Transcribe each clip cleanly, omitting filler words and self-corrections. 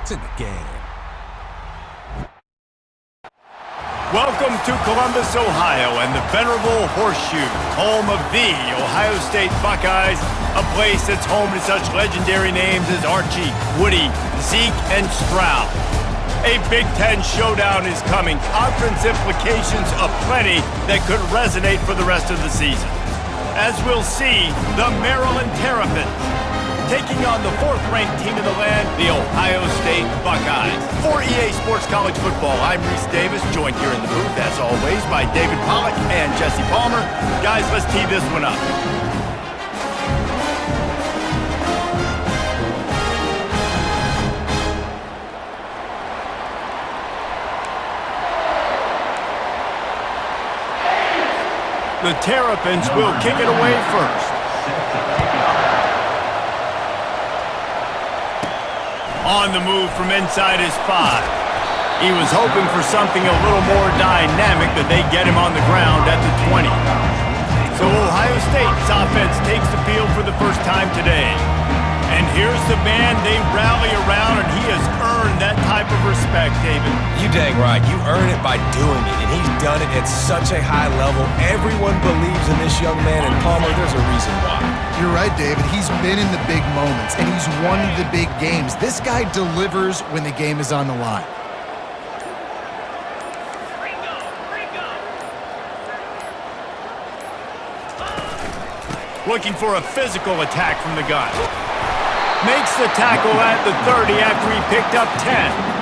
It's in the game. Welcome to Columbus, Ohio, and the venerable Horseshoe, home of the Ohio State Buckeyes, a place that's home to such legendary names as Archie, Woody, Zeke, and Stroud. A Big Ten showdown is coming, conference implications aplenty that could resonate for the rest of the season. As we'll see, the Maryland Terrapins taking on the fourth-ranked team in the land, the Ohio State Buckeyes. For EA Sports College Football, I'm Reese Davis, joined here in the booth, as always, by David Pollack and Jesse Palmer. Guys, let's tee this one up. The Terrapins will kick it away first. On the move from inside his 5. He was hoping for something a little more dynamic, but they get him on the ground at the 20. So Ohio State's offense takes the field for the first time today. And here's the man they rally around, and he has earned that type of respect, David. You dang right. You earn it by doing it, and he's done it at such a high level. Everyone believes in this young man, and Palmer, there's a reason why. You're right, David. He's been in the big moments, and he's won the big games. This guy delivers when the game is on the line. Looking for a physical attack from the gun. Makes the tackle at the 30 after he picked up 10.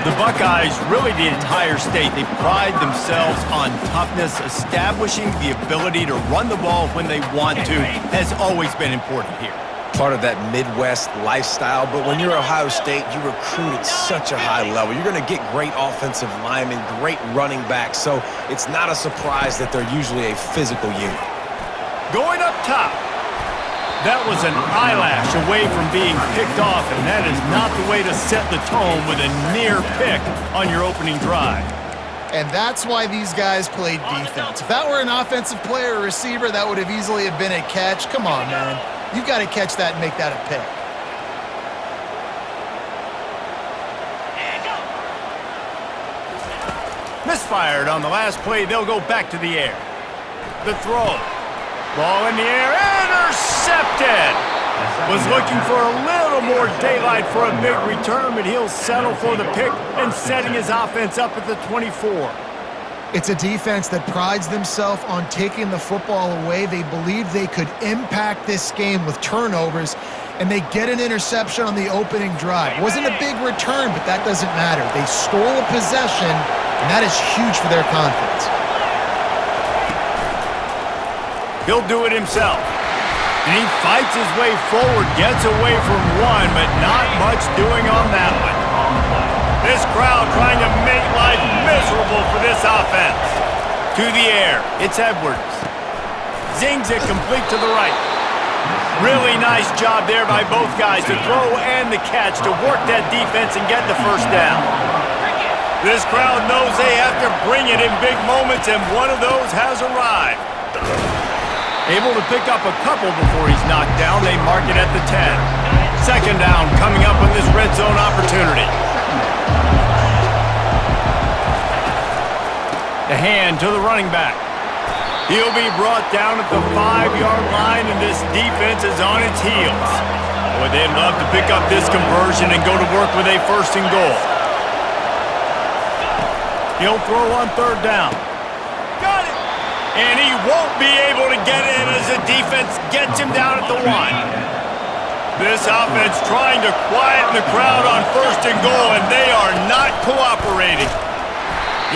The Buckeyes, really the entire state, they pride themselves on toughness. Establishing the ability to run the ball when they want to has always been important here. Part of that Midwest lifestyle, but when you're Ohio State, you recruit at such a high level. You're going to get great offensive linemen, great running backs, so it's not a surprise that they're usually a physical unit. Going up top. That was an eyelash away from being picked off, and that is not the way to set the tone with a near pick on your opening drive. And that's why these guys played defense. If that were an offensive player or receiver, that would have easily have been a catch. Come on, man. You've got to catch that and make that a pick. Misfired on the last play. They'll go back to the air. The throw. Ball in the air, intercepted! Was looking for a little more daylight for a big return, but he'll settle for the pick and setting his offense up at the 24. It's a defense that prides themselves on taking the football away. They believe they could impact this game with turnovers, and they get an interception on the opening drive. It wasn't a big return, but that doesn't matter. They stole a possession, and that is huge for their confidence. He'll do it himself. And he fights his way forward, gets away from one, but not much doing on that one. This crowd trying to make life miserable for this offense. To the air, it's Edwards. Zings it complete to the right. Really nice job there by both guys to throw and the catch to work that defense and get the first down. This crowd knows they have to bring it in big moments, and one of those has arrived. Able to pick up a couple before he's knocked down. They mark it at the 10. Second down coming up on this red zone opportunity. The hand to the running back. He'll be brought down at the 5-yard line, and this defense is on its heels. Boy, they'd love to pick up this conversion and go to work with a first and goal. He'll throw on third down. Got it! And he won't be able to get in as the defense gets him down at the 1. This offense trying to quieten the crowd on first and goal, and they are not cooperating.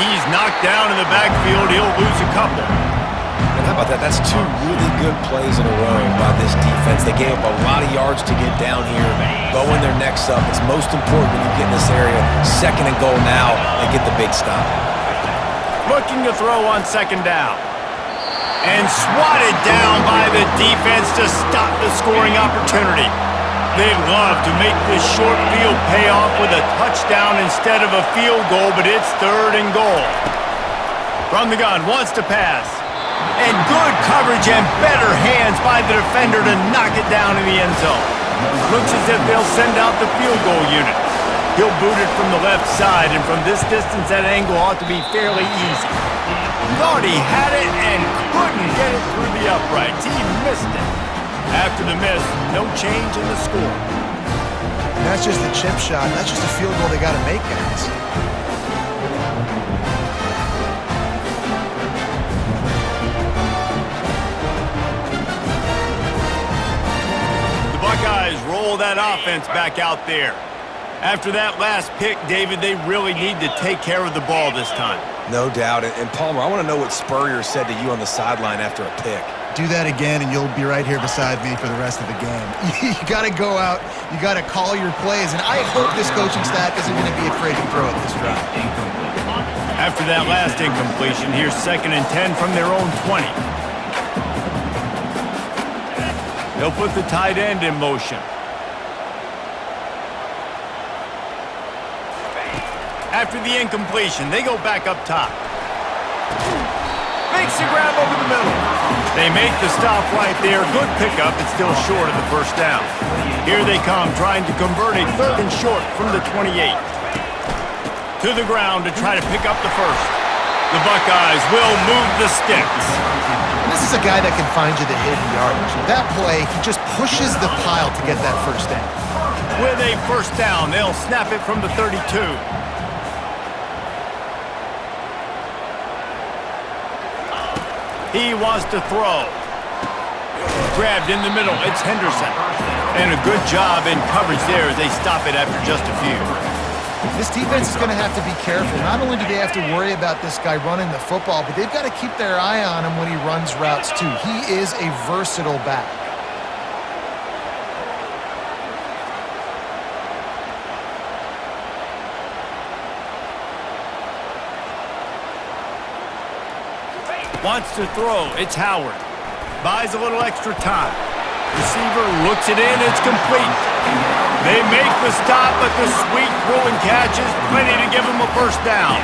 He's knocked down in the backfield. He'll lose a couple. And how about that? That's 2 really good plays in a row by this defense. They gave up a lot of yards to get down here. Bowing their necks up. It's most important when you get in this area. Second and goal now. They get the big stop. Looking to throw on second down. And swatted down by the defense to stop the scoring opportunity. They'd love to make this short field pay off with a touchdown instead of a field goal, but it's third and goal. From the gun, wants to pass. And good coverage and better hands by the defender to knock it down in the end zone. Looks as if they'll send out the field goal unit. He'll boot it from the left side, and from this distance, that angle ought to be fairly easy. Thought he had it and couldn't get it through the uprights. He missed it. After the miss, no change in the score. And that's just a chip shot. That's just a field goal they got to make, guys. The Buckeyes roll that offense back out there. After that last pick, David, they really need to take care of the ball this time. No doubt. And Palmer, I want to know what Spurrier said to you on the sideline after a pick. Do that again, and you'll be right here beside me for the rest of the game. You got to go out. You got to call your plays, and I hope this coaching staff isn't going to be afraid to throw at this drive. After that last incompletion, here's 2nd and 10 from their own 20. They'll put the tight end in motion. After the incompletion, they go back up top. Makes the grab over the middle. They make the stop right there. Good pickup. It's still short of the first down. Here they come, trying to convert a 3rd and short from the 28. To the ground to try to pick up the first. The Buckeyes will move the sticks. And this is a guy that can find you the hidden yardage. That play, he just pushes the pile to get that first down. With a first down, they'll snap it from the 32. He wants to throw. Grabbed in the middle. It's Henderson. And a good job in coverage there as they stop it after just a few. This defense is going to have to be careful. Not only do they have to worry about this guy running the football, but they've got to keep their eye on him when he runs routes too. He is a versatile back. Wants to throw. It's Howard. Buys a little extra time. Receiver looks it in. It's complete. They make the stop, but the sweet throw and catch is plenty to give them a first down.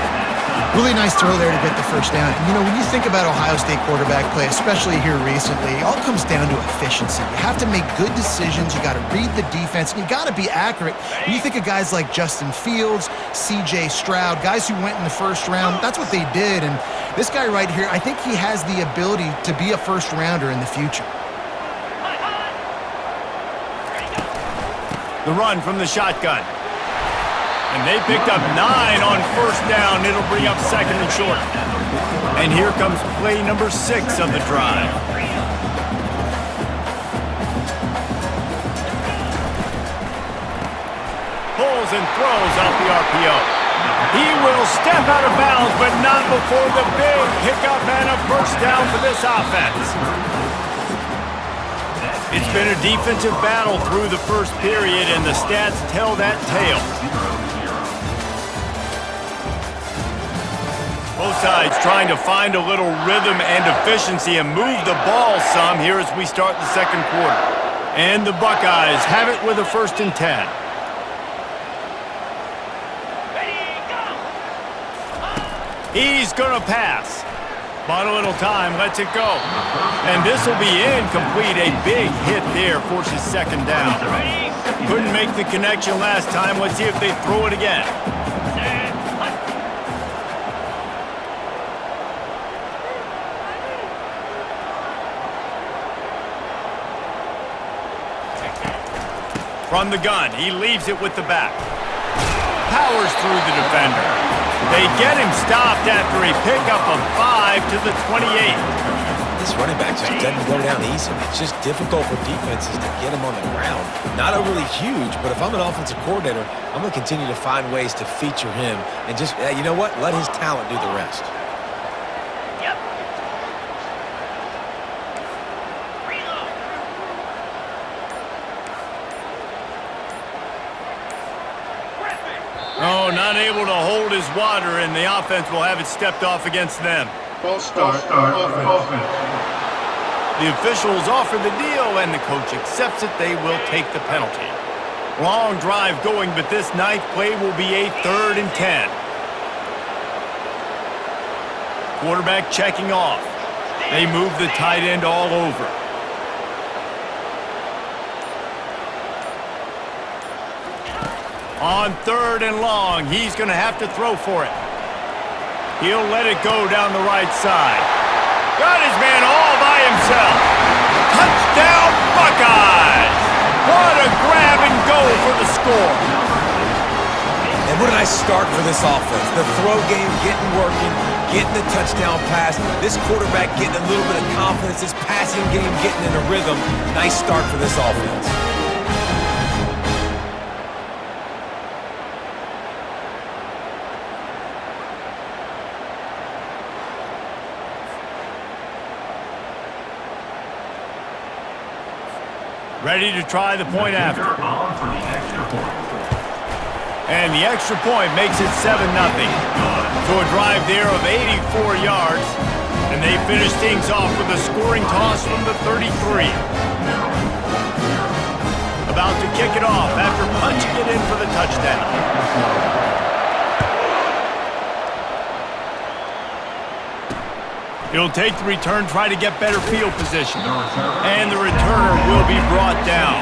Really nice throw there to get the first down. And, you know, when you think about Ohio State quarterback play, especially here recently, it all comes down to efficiency. You have to make good decisions. You got to read the defense, and you got to be accurate. When you think of guys like Justin Fields, C.J. Stroud, guys who went in the first round, that's what they did. And this guy right here, I think he has the ability to be a first rounder in the future. The run from the shotgun. And they picked up 9 on first down. It'll bring up 2nd and short. And here comes play number 6 of the drive. Pulls and throws off the RPO. He will step out of bounds, but not before the big pickup and a first down for this offense. It's been a defensive battle through the first period, and the stats tell that tale. Both sides trying to find a little rhythm and efficiency and move the ball some here as we start the second quarter. And the Buckeyes have it with a 1st and 10. He's going to pass. Bought a little time, lets it go. And this will be incomplete. A big hit there forces 2nd down. Couldn't make the connection last time. Let's see if they throw it again. From the gun, he leaves it with the back. Powers through the defender. They get him stopped after a pickup of 5 to the 28. This running back just doesn't go down easy. It's just difficult for defenses to get him on the ground. Not overly huge, but if I'm an offensive coordinator, I'm going to continue to find ways to feature him and just, you know what, let his talent do the rest. Oh, not able to hold his water, and the offense will have it stepped off against them. False start, offense. The officials offer the deal, and the coach accepts it. They will take the penalty. Long drive going, but this 9th play will be a 3rd and 10. Quarterback checking off. They move the tight end all over. On 3rd and long, he's going to have to throw for it. He'll let it go down the right side. Got his man all by himself. Touchdown, Buckeyes! What a grab and go for the score. And what a nice start for this offense. The throw game getting working, getting the touchdown pass. This quarterback getting a little bit of confidence. This passing game getting in a rhythm. Nice start for this offense. Ready to try the point after. And the extra point makes it 7-0. So a drive there of 84 yards. And they finish things off with a scoring toss from the 33. About to kick it off after punching it in for the touchdown. He'll take the return, try to get better field position. And the returner will be brought down.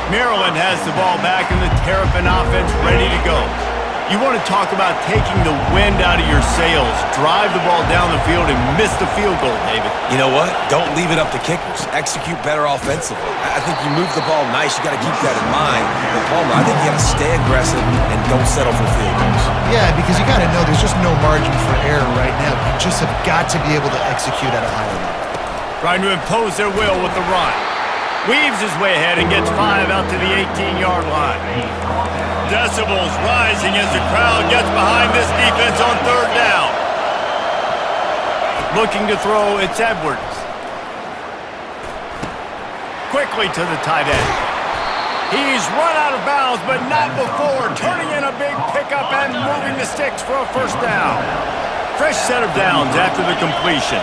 Maryland has the ball back and the Terrapin offense ready to go. You want to talk about taking the wind out of your sails. Drive the ball down the field and miss the field goal, David. You know what? Don't leave it up to kickers. Execute better offensively. I think you move the ball nice. You got to keep that in mind. But Palmer, I think you got to stay aggressive and don't settle for field goals. Yeah, because you got to know there's just no margin for error right now. You just have got to be able to execute at a higher level. Trying to impose their will with the run. Weaves his way ahead and gets 5 out to the 18-yard line. Decibels rising as the crowd gets behind this defense on 3rd down. Looking to throw, it's Edwards. Quickly to the tight end. He's run out of bounds, but not before turning in a big pickup and moving the sticks for a 1st down. Fresh set of downs after the completion.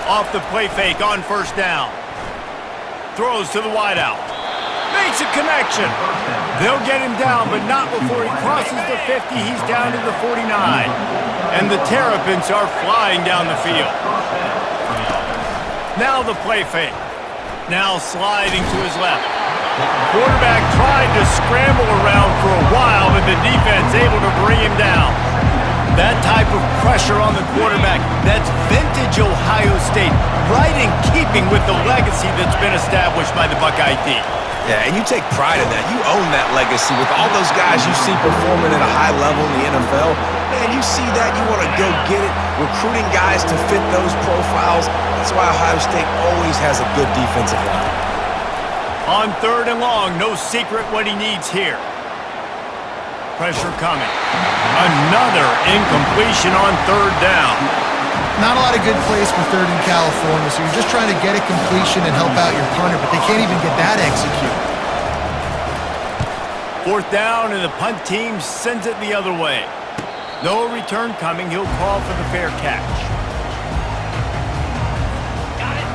Off the play fake on 1st down. Throws to the wideout. Makes a connection. They'll get him down, but not before he crosses the 50. He's down to the 49. And the Terrapins are flying down the field. Now the play fake. Now sliding to his left. Quarterback tried to scramble around for a while, but the defense able to bring him down. That type of pressure on the quarterback, that's vintage Ohio State, right in keeping with the legacy that's been established by the Buckeye team. Yeah, and you take pride in that. You own that legacy with all those guys you see performing at a high level in the NFL. Man, you see that, you want to go get it, recruiting guys to fit those profiles. That's why Ohio State always has a good defensive line. On 3rd and long, no secret what he needs here. Pressure coming. Another incompletion on 3rd down. Not a lot of good plays for 3rd in California, so you're just trying to get a completion and help out your punter, but they can't even get that executed. 4th down, and the punt team sends it the other way. No return coming. He'll call for the fair catch.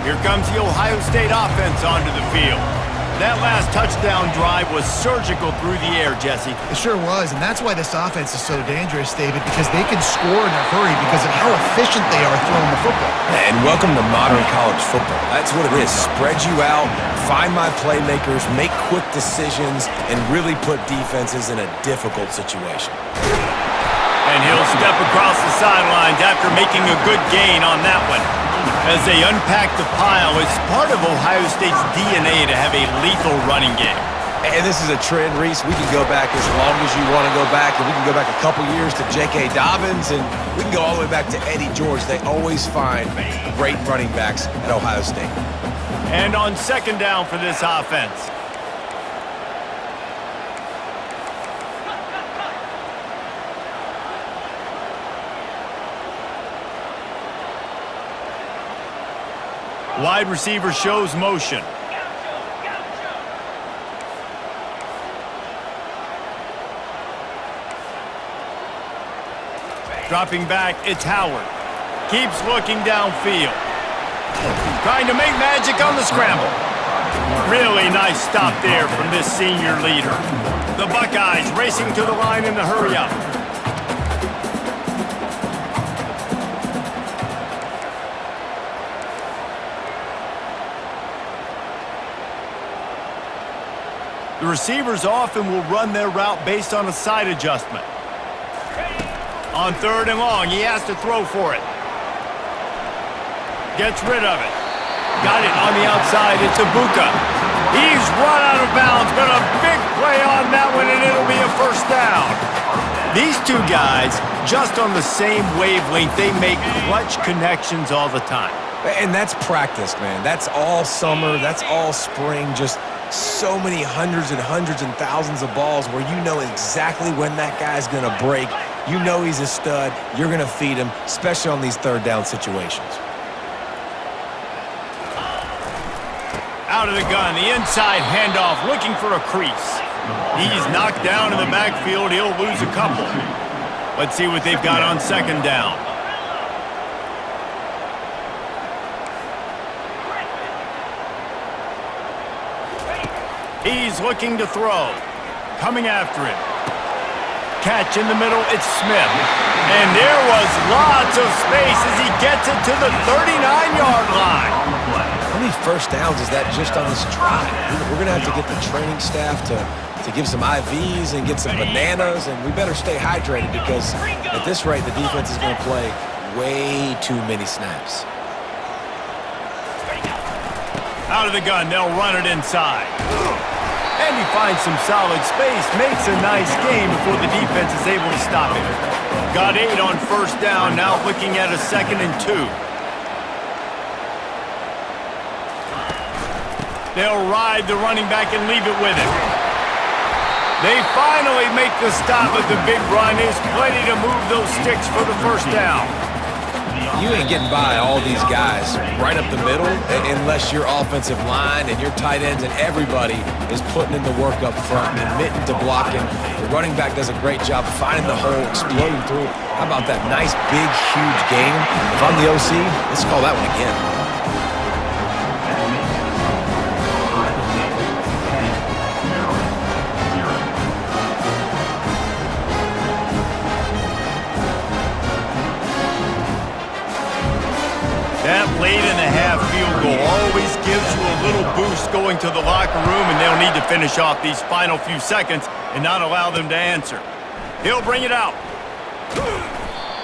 Here comes the Ohio State offense onto the field. That last touchdown drive was surgical through the air, Jesse. It sure was, and that's why this offense is so dangerous, David, because they can score in a hurry because of how efficient they are throwing the football. And welcome to modern college football. That's what it is. Spread you out, find my playmakers, make quick decisions, and really put defenses in a difficult situation. And he'll step across the sidelines after making a good gain on that one. As they unpack the pile, it's part of Ohio State's DNA to have a lethal running game. And this is a trend, Reese. We can go back as long as you want to go back, and we can go back a couple years to J.K. Dobbins, and we can go all the way back to Eddie George. They always find great running backs at Ohio State. And on 2nd down for this offense. Wide receiver shows motion. Dropping back, it's Howard. Keeps looking downfield. Trying to make magic on the scramble. Really nice stop there from this senior leader. The Buckeyes racing to the line in the hurry-up. The receivers often will run their route based on a side adjustment. On 3rd and long, he has to throw for it. Gets rid of it. Got it on the outside. It's Ibuka. He's run out of bounds, but a big play on that one, and it'll be a first down. These two guys, just on the same wavelength, they make clutch connections all the time. And that's practice, man. That's all summer. That's all spring. Just so many hundreds and thousands of balls where you know exactly when that guy's going to break. You know he's a stud. You're going to feed him, especially on these 3rd down situations. Out of the gun, the inside handoff, looking for a crease. He's knocked down in the backfield. He'll lose a couple. Let's see what they've got on 2nd down. He's looking to throw. Coming after him. Catch in the middle, it's Smith. And there was lots of space as he gets it to the 39-yard line. How many first downs is that just on this drive? We're going to have to get the training staff to give some IVs and get some bananas, and we better stay hydrated because at this rate, the defense is going to play way too many snaps. Out of the gun, they'll run it inside. And he finds some solid space, makes a nice game before the defense is able to stop him. Got 8 on 1st down, now looking at a 2nd and 2. They'll ride the running back and leave it with him. They finally make the stop with the big run. There's plenty to move those sticks for the 1st down. You ain't getting by all these guys right up the middle unless your offensive line and your tight ends and everybody is putting in the work up front, committing to blocking. The running back does a great job finding the hole, exploding through. How about that nice, big, huge game? If I'm the OC, let's call that one again. That late-in-the-half field goal always gives you a little boost going to the locker room, and they'll need to finish off these final few seconds and not allow them to answer. He'll bring it out.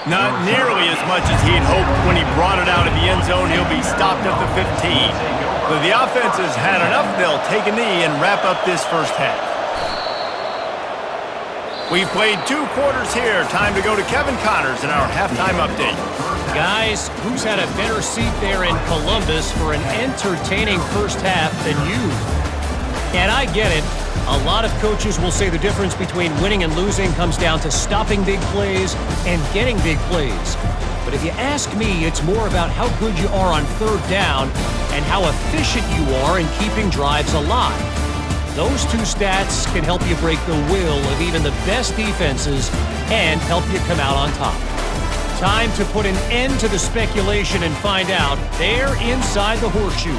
Not nearly as much as he'd hoped when he brought it out of the end zone. He'll be stopped at the 15. So the offense has had enough. They'll take a knee and wrap up this 1st half. We've played 2 quarters here. Time to go to Kevin Connors in our halftime update. Guys, who's had a better seat there in Columbus for an entertaining 1st half than you? And I get it. A lot of coaches will say the difference between winning and losing comes down to stopping big plays and getting big plays. But if you ask me, it's more about how good you are on 3rd down and how efficient you are in keeping drives alive. Those 2 stats can help you break the will of even the best defenses and help you come out on top. Time to put an end to the speculation and find out. They're inside the horseshoe.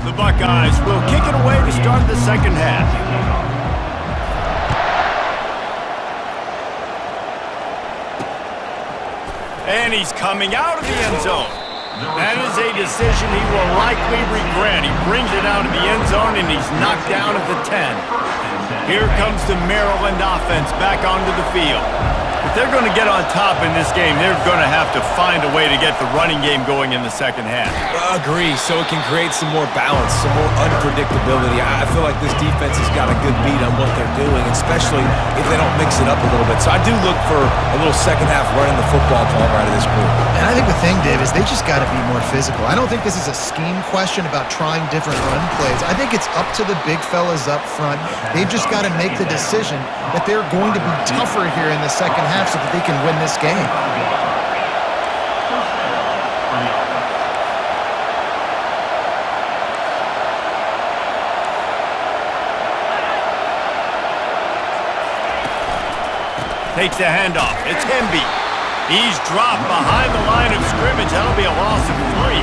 The Buckeyes will kick it away to start the 2nd half. And he's coming out of the end zone. That is a decision he will likely regret. He brings it out of the end zone, and he's knocked down at the 10. Here comes the Maryland offense back onto the field. If they're going to get on top in this game, they're going to have to find a way to get the running game going in the 2nd half. Agree, so it can create some more balance, some more unpredictability. I feel like this defense has got a good beat on what they're doing, especially if they don't mix it up a little bit. So I do look for a little 2nd half running the football ball out of this group. And I think the thing, Dave, is they just got to be more physical. I don't think this is a scheme question about trying different run plays. I think it's up to the big fellas up front. They've just got to make the decision that they're going to be tougher here in the 2nd half so that they can win this game. Takes the handoff. It's Hemby. He's dropped behind the line of scrimmage. That'll be a loss of 3.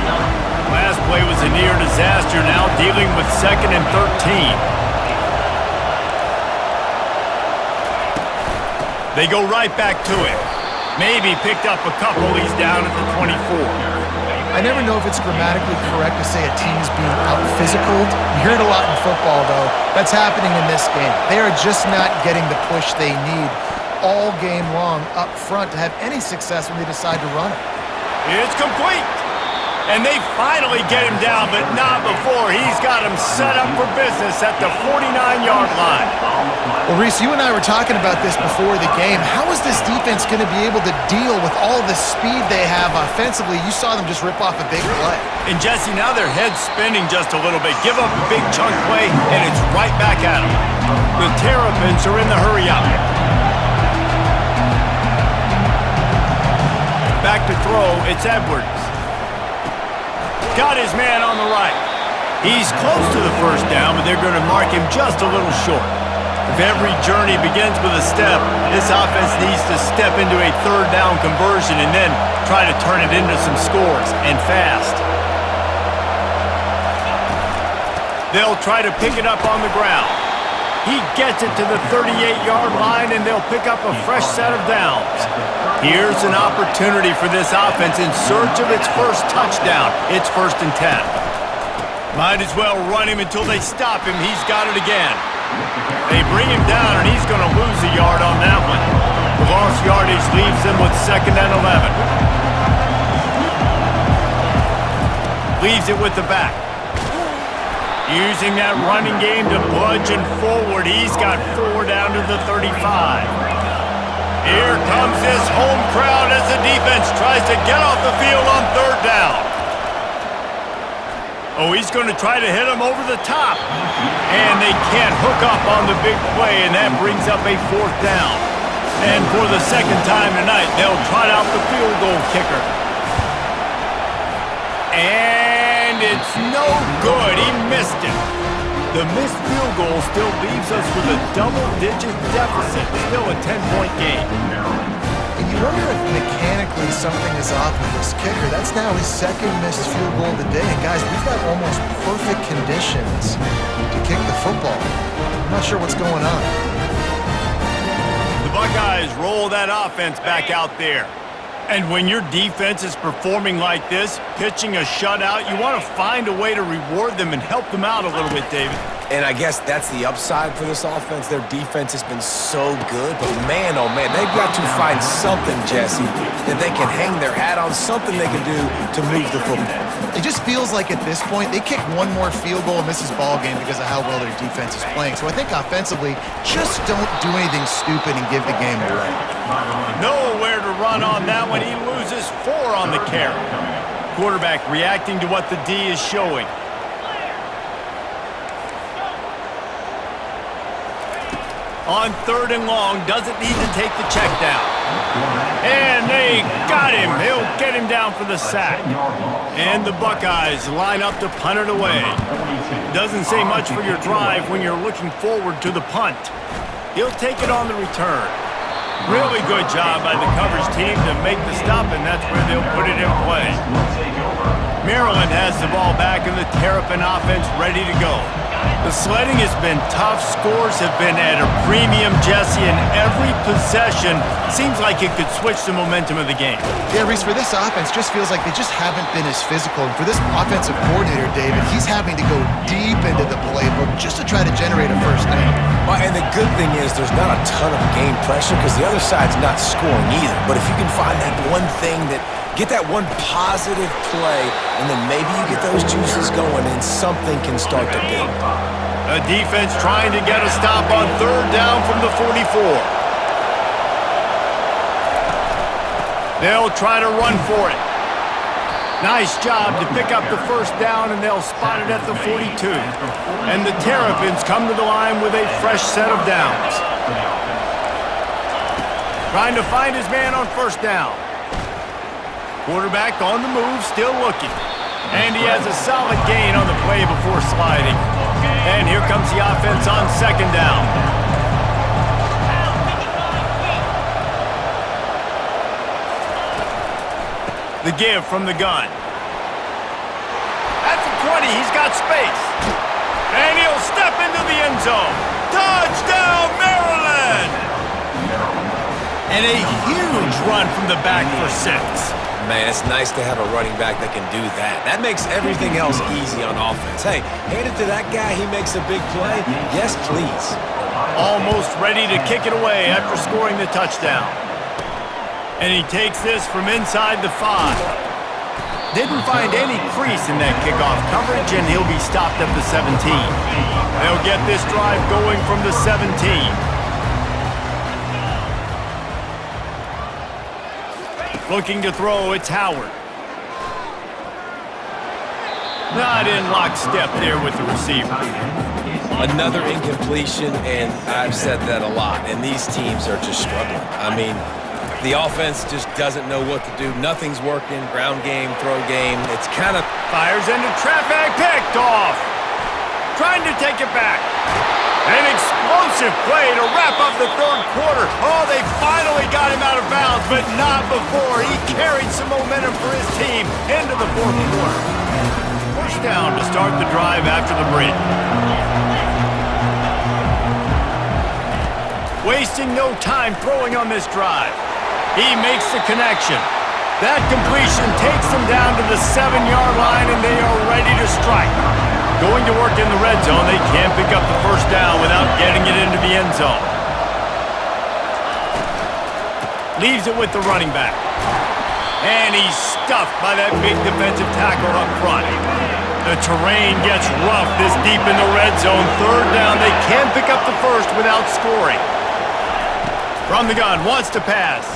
Last play was a near disaster. Now dealing with 2nd and 13. They go right back to him. Maybe picked up a couple. He's down at the 24. I never know if it's grammatically correct to say a team is being out-physicaled. You hear it a lot in football, though. That's happening in this game. They are just not getting the push they need all game long up front to have any success when they decide to run it. It's complete. And they finally get him down, but not before he's got him set up for business at the 49-yard line. Well, Reese, you and I were talking about this before the game. How is this defense going to be able to deal with all the speed they have offensively? You saw them just rip off a big play. And Jesse, now their head's spinning just a little bit. Give up a big chunk play, and it's right back at them. The Terrapins are in the hurry-up. Back to throw, it's Edwards. Got his man on the right. He's close to the first down, but they're going to mark him just a little short. If every journey begins with a step, this offense needs to step into a third down conversion and then try to turn it into some scores, and fast. They'll try to pick it up on the ground. He gets it to the 38-yard line, and they'll pick up a fresh set of downs. Here's an opportunity for this offense in search of its first touchdown. It's 1st and 10. Might as well run him until they stop him. He's got it again. They bring him down, and he's going to lose a yard on that one. The lost yardage leaves them with 2nd and 11. Leaves it with the back. Using that running game to budge and forward. He's got 4 down to the 35. Here comes this home crowd as the defense tries to get off the field on 3rd down. Oh, he's going to try to hit him over the top. And they can't hook up on the big play, and that brings up a 4th down. And for the 2nd time tonight, they'll trot out the field goal kicker. And it's no good. He missed it. The missed field goal still leaves us with a double-digit deficit. Still a 10-point game. And you wonder if mechanically something is off with this kicker. That's now his 2nd missed field goal of the day. And guys, we've got almost perfect conditions to kick the football. I'm not sure what's going on. The Buckeyes roll that offense back out there. And when your defense is performing like this, pitching a shutout, you want to find a way to reward them and help them out a little bit, David. And I guess that's the upside for this offense. Their defense has been so good, but man, oh man, they've got to find something, Jesse, that they can hang their hat on, something they can do to move the football. It just feels like at this point, they kick one more field goal and miss this ball game because of how well their defense is playing. So I think offensively, just don't do anything stupid and give the game away. Nowhere to run on that one. He loses 4 on the carry. Quarterback reacting to what the D is showing. On 3rd and long, doesn't need to take the check down. And they got him. He'll get him down for the sack. And the Buckeyes line up to punt it away. Doesn't say much for your drive when you're looking forward to the punt. He'll take it on the return. Really good job by the coverage team to make the stop, and that's where they'll put it in play. Maryland has the ball back, and the Terrapin offense ready to go. The sledding has been tough. Scores have been at a premium, Jesse, and every possession seems like it could switch the momentum of the game. Yeah, Reese, for this offense, just feels like they just haven't been as physical. And for this offensive coordinator, David, he's having to go deep into the playbook just to try to generate a 1st down. Well, and the good thing is there's not a ton of game pressure because the other side's not scoring either. But if you can find that one thing that get that one positive play, and then maybe you get those juices going and something can start to build. The defense trying to get a stop on 3rd down from the 44. They'll try to run for it. Nice job to pick up the 1st down, and they'll spot it at the 42. And the Terrapins come to the line with a fresh set of downs. Trying to find his man on 1st down. Quarterback on the move, still looking. And he has a solid gain on the play before sliding. And here comes the offense on 2nd down. The give from the gun. At the 20, he's got space. And he'll step into the end zone. Touchdown, Maryland! And a huge run from the back for 6. Man, it's nice to have a running back that can do that. That makes everything else easy on offense. Hey, hand it to that guy. He makes a big play. Yes, please. Almost ready to kick it away after scoring the touchdown. And he takes this from inside the 5. Didn't find any crease in that kickoff coverage, and he'll be stopped at the 17. They'll get this drive going from the 17. Looking to throw, it's Howard. Not in lockstep there with the receiver. Another incompletion, and I've said that a lot, and these teams are just struggling. I mean, the offense just doesn't know what to do. Nothing's working. Ground game, throw game. It's kind of... Fires into traffic, picked off. Trying to take it back. An explosive play to wrap up the third quarter. Oh, they finally got him out of bounds, but not before he carried some momentum for his team into the fourth quarter. First down to start the drive after the break. Wasting no time throwing on this drive. He makes the connection. That completion takes them down to the 7-yard line, and they are ready to strike. Going to work in the red zone, they can't pick up the first down without getting it into the end zone. Leaves it with the running back. And he's stuffed by that big defensive tackle up front. The terrain gets rough this deep in the red zone. Third down, they can't pick up the first without scoring. From the gun, wants to pass.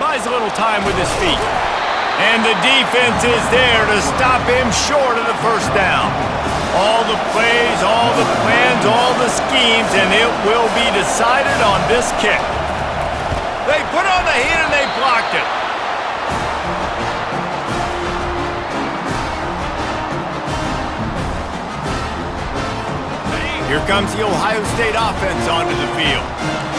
Buys a little time with his feet. And the defense is there to stop him short of the first down. All the plays, all the plans, all the schemes, and it will be decided on this kick. They put on the heat and they blocked it. Here comes the Ohio State offense onto the field.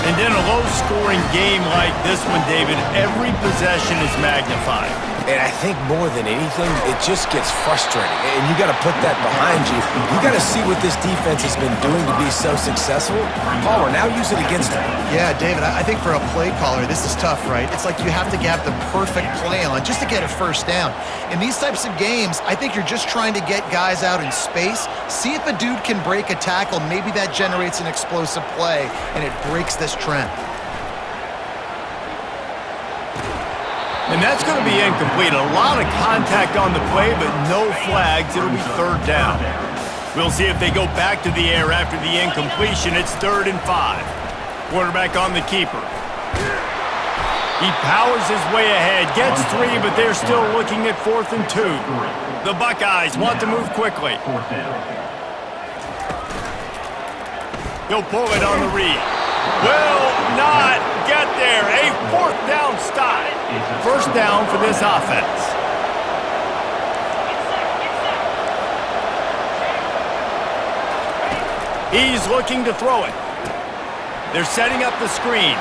And in a low-scoring game like this one, David, every possession is magnified. And I think more than anything, it just gets frustrating. And you got to put that behind you. You got to see what this defense has been doing to be so successful. Caller, now use it against them. Yeah, David, I think for a play caller, this is tough, right? It's like you have to have the perfect play on just to get a first down. In these types of games, I think you're just trying to get guys out in space, see if a dude can break a tackle. Maybe that generates an explosive play, and it breaks this trend. And that's going to be incomplete. A lot of contact on the play, but no flags. It'll be third down. We'll see if they go back to the air after the incompletion. It's 3rd and 5. Quarterback on the keeper. He powers his way ahead, gets 3, but they're still looking at 4th and 2. The Buckeyes want to move quickly. He'll pull it on the read. Will not get there. A 4th down stop. First down for this offense. He's looking to throw it. They're setting up the screen.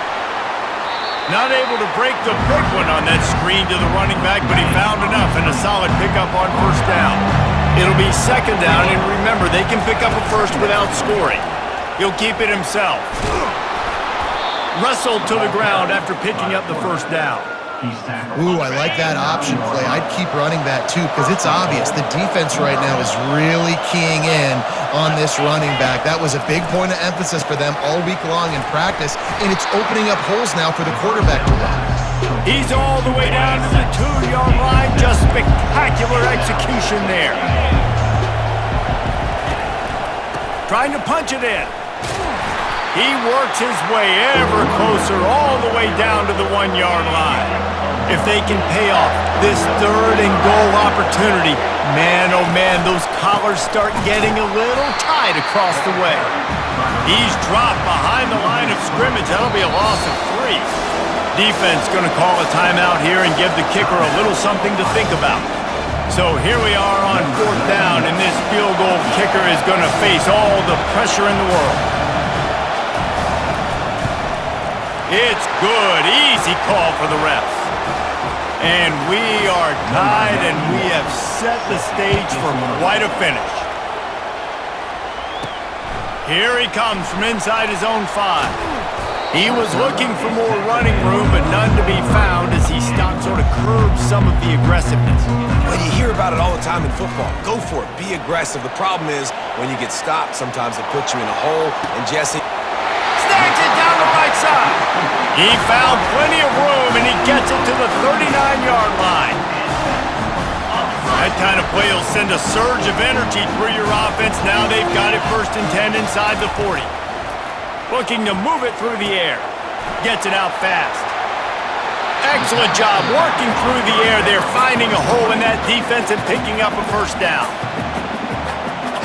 Not able to break the big one on that screen to the running back, but he found enough and a solid pickup on first down. It'll be 2nd down, and remember, they can pick up a first without scoring. He'll keep it himself. Wrestled to the ground after picking up the first down. Ooh, I like that option play. I'd keep running that too because it's obvious the defense right now is really keying in on this running back. That was a big point of emphasis for them all week long in practice, and it's opening up holes now for the quarterback to run. He's all the way down to the 2-yard line. Just spectacular execution there. Trying to punch it in. He works his way ever closer all the way down to the 1-yard line. If they can pay off this 3rd and goal opportunity, man, oh man, those collars start getting a little tight across the way. He's dropped behind the line of scrimmage. That'll be a loss of 3. Defense going to call a timeout here and give the kicker a little something to think about. So here we are on 4th down, and this field goal kicker is going to face all the pressure in the world. It's good. Easy call for the refs. And we are tied, and we have set the stage for quite a finish. Here he comes from inside his own 5. He was looking for more running room, but none to be found as he stopped sort of curb some of the aggressiveness. Well, you hear about it all the time in football. Go for it. Be aggressive. The problem is when you get stopped, sometimes it puts you in a hole. And Jesse snags it down the right side. He found plenty of room, and he gets it to the 39-yard line. That kind of play will send a surge of energy through your offense. Now they've got it 1st and 10 inside the 40. Looking to move it through the air. Gets it out fast. Excellent job working through the air there, finding a hole in that defense and picking up a 1st down.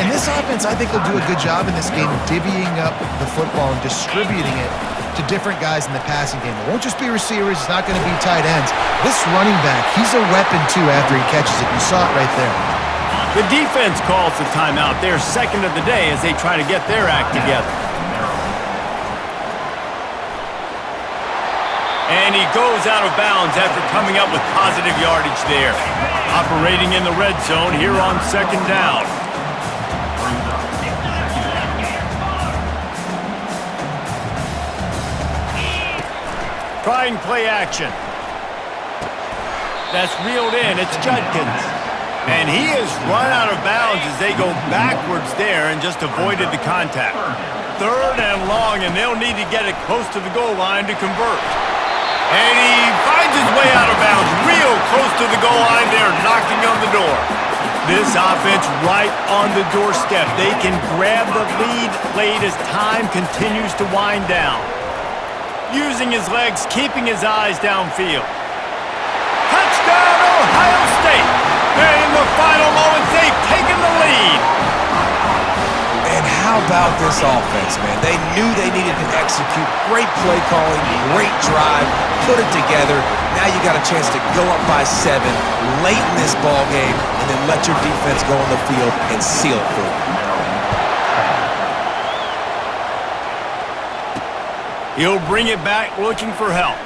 And this offense, I think, will do a good job in this game divvying up the football and distributing it to different guys in the passing game. It won't just be receivers. It's not going to be tight ends. This running back, he's a weapon, too, after he catches it. You saw it right there. The defense calls the timeout. They're 2nd of the day as they try to get their act together. And he goes out of bounds after coming up with positive yardage there. Operating in the red zone here on 2nd down. Trying play action. That's reeled in. It's Judkins. And he has run out of bounds as they go backwards there and just avoided the contact. 3rd and long, and they'll need to get it close to the goal line to convert. And he finds his way out of bounds, real close to the goal line there, knocking on the door. This offense right on the doorstep. They can grab the lead late as time continues to wind down. Using his legs, keeping his eyes downfield. Touchdown, Ohio State! And in the final moments, they've taken the lead. And how about this offense, man? They knew they needed to execute. Great play calling, great drive, put it together. Now you got a chance to go up by 7 late in this ball game and then let your defense go on the field and seal it for you. He'll bring it back looking for help.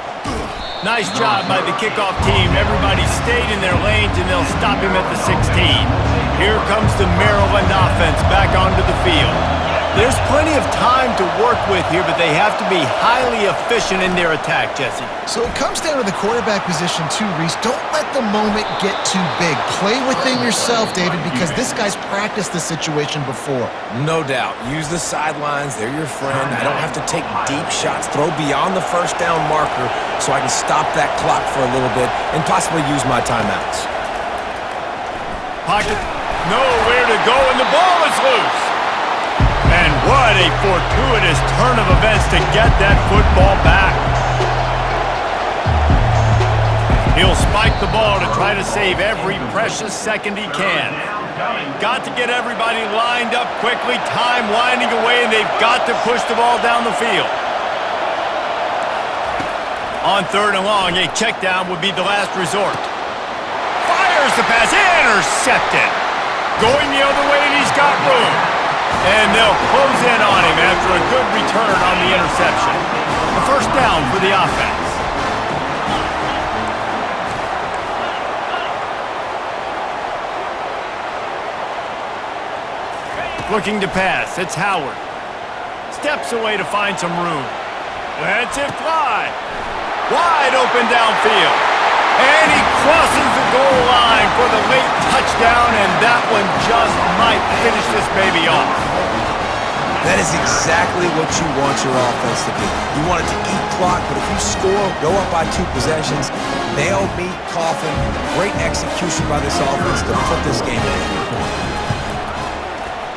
Nice job by the kickoff team. Everybody stayed in their lanes, and they'll stop him at the 16. Here comes the Maryland offense back onto the field. There's plenty of time to work with here, but they have to be highly efficient in their attack, Jesse. So it comes down to the quarterback position too, Reese. Don't let the moment get too big. Play within yourself, David, because this guy's practiced this situation before. No doubt. Use the sidelines. They're your friend. I don't have to take deep shots. Throw beyond the 1st down marker so I can stop that clock for a little bit and possibly use my timeouts. Pocket, nowhere to go, and the ball is loose. And what a fortuitous turn of events to get that football back. He'll spike the ball to try to save every precious second he can. Got to get everybody lined up quickly, time winding away, and they've got to push the ball down the field. On 3rd and long, a check down would be the last resort. Fires the pass, intercepted. Going the other way, and he's got room. And they'll close in on him after a good return on the interception. A 1st down for the offense. Looking to pass, it's Howard. Steps away to find some room. Lets it fly. Wide open downfield. And he crosses the goal line for the late touchdown, and that one just might finish this baby off. That is exactly what you want your offense to do. You want it to eat clock, but if you score, go up by 2 possessions, nail, meet, coffin, great execution by this offense to put this game away.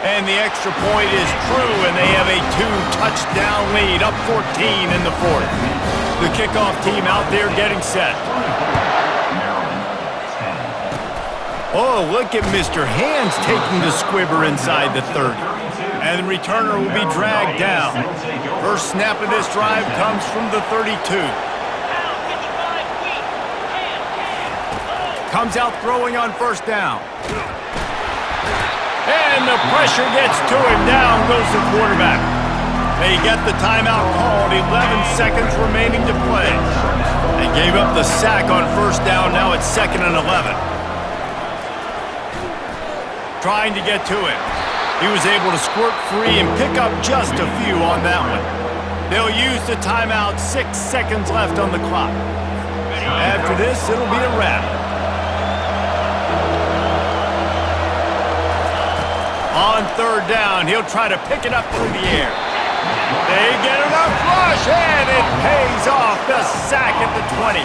And the extra point is true, and they have a 2-touchdown lead, up 14 in the 4th. The kickoff team out there getting set. Oh, look at Mr. Hands taking the squibber inside the 30. And the returner will be dragged down. First snap of this drive comes from the 32. Comes out throwing on 1st down. And the pressure gets to him. Down goes the quarterback. They get the timeout called. 11 seconds remaining to play. They gave up the sack on 1st down. Now it's 2nd and 11. Trying to get to him. He was able to squirt free and pick up just a few on that one. They'll use the timeout. 6 seconds left on the clock. After this, it'll be a wrap. On third down, he'll try to pick it up through the air. They get enough rush, and it pays off. The sack at the 20.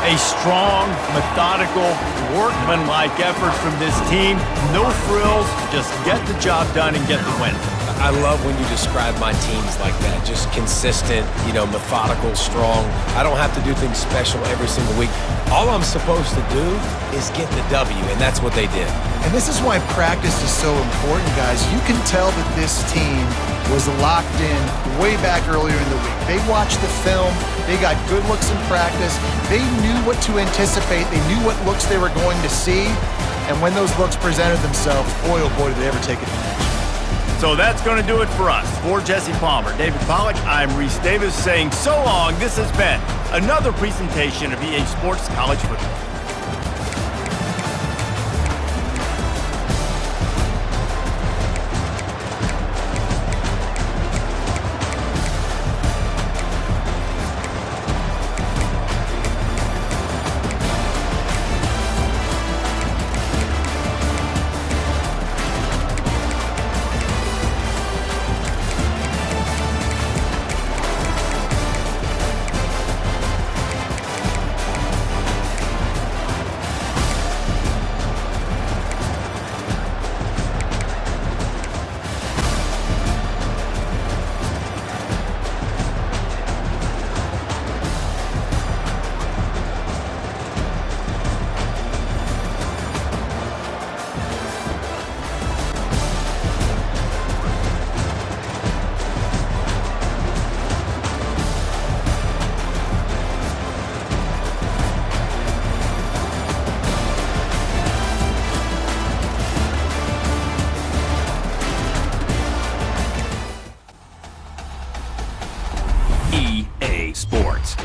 A strong, methodical, workmanlike effort from this team. No frills, just get the job done and get the win. I love when you describe my teams like that. Just consistent, methodical, strong. I don't have to do things special every single week. All I'm supposed to do is get the W, and that's what they did. And this is why practice is so important, guys. You can tell that this team was locked in way back earlier in the week. They watched the film. They got good looks in practice. They knew what to anticipate. They knew what looks they were going to see. And when those looks presented themselves, boy, oh boy, did they ever take advantage. So that's going to do it for us. For Jesse Palmer, David Pollack, I'm Reese Davis saying so long. This has been another presentation of EA Sports College Football. EA Sports.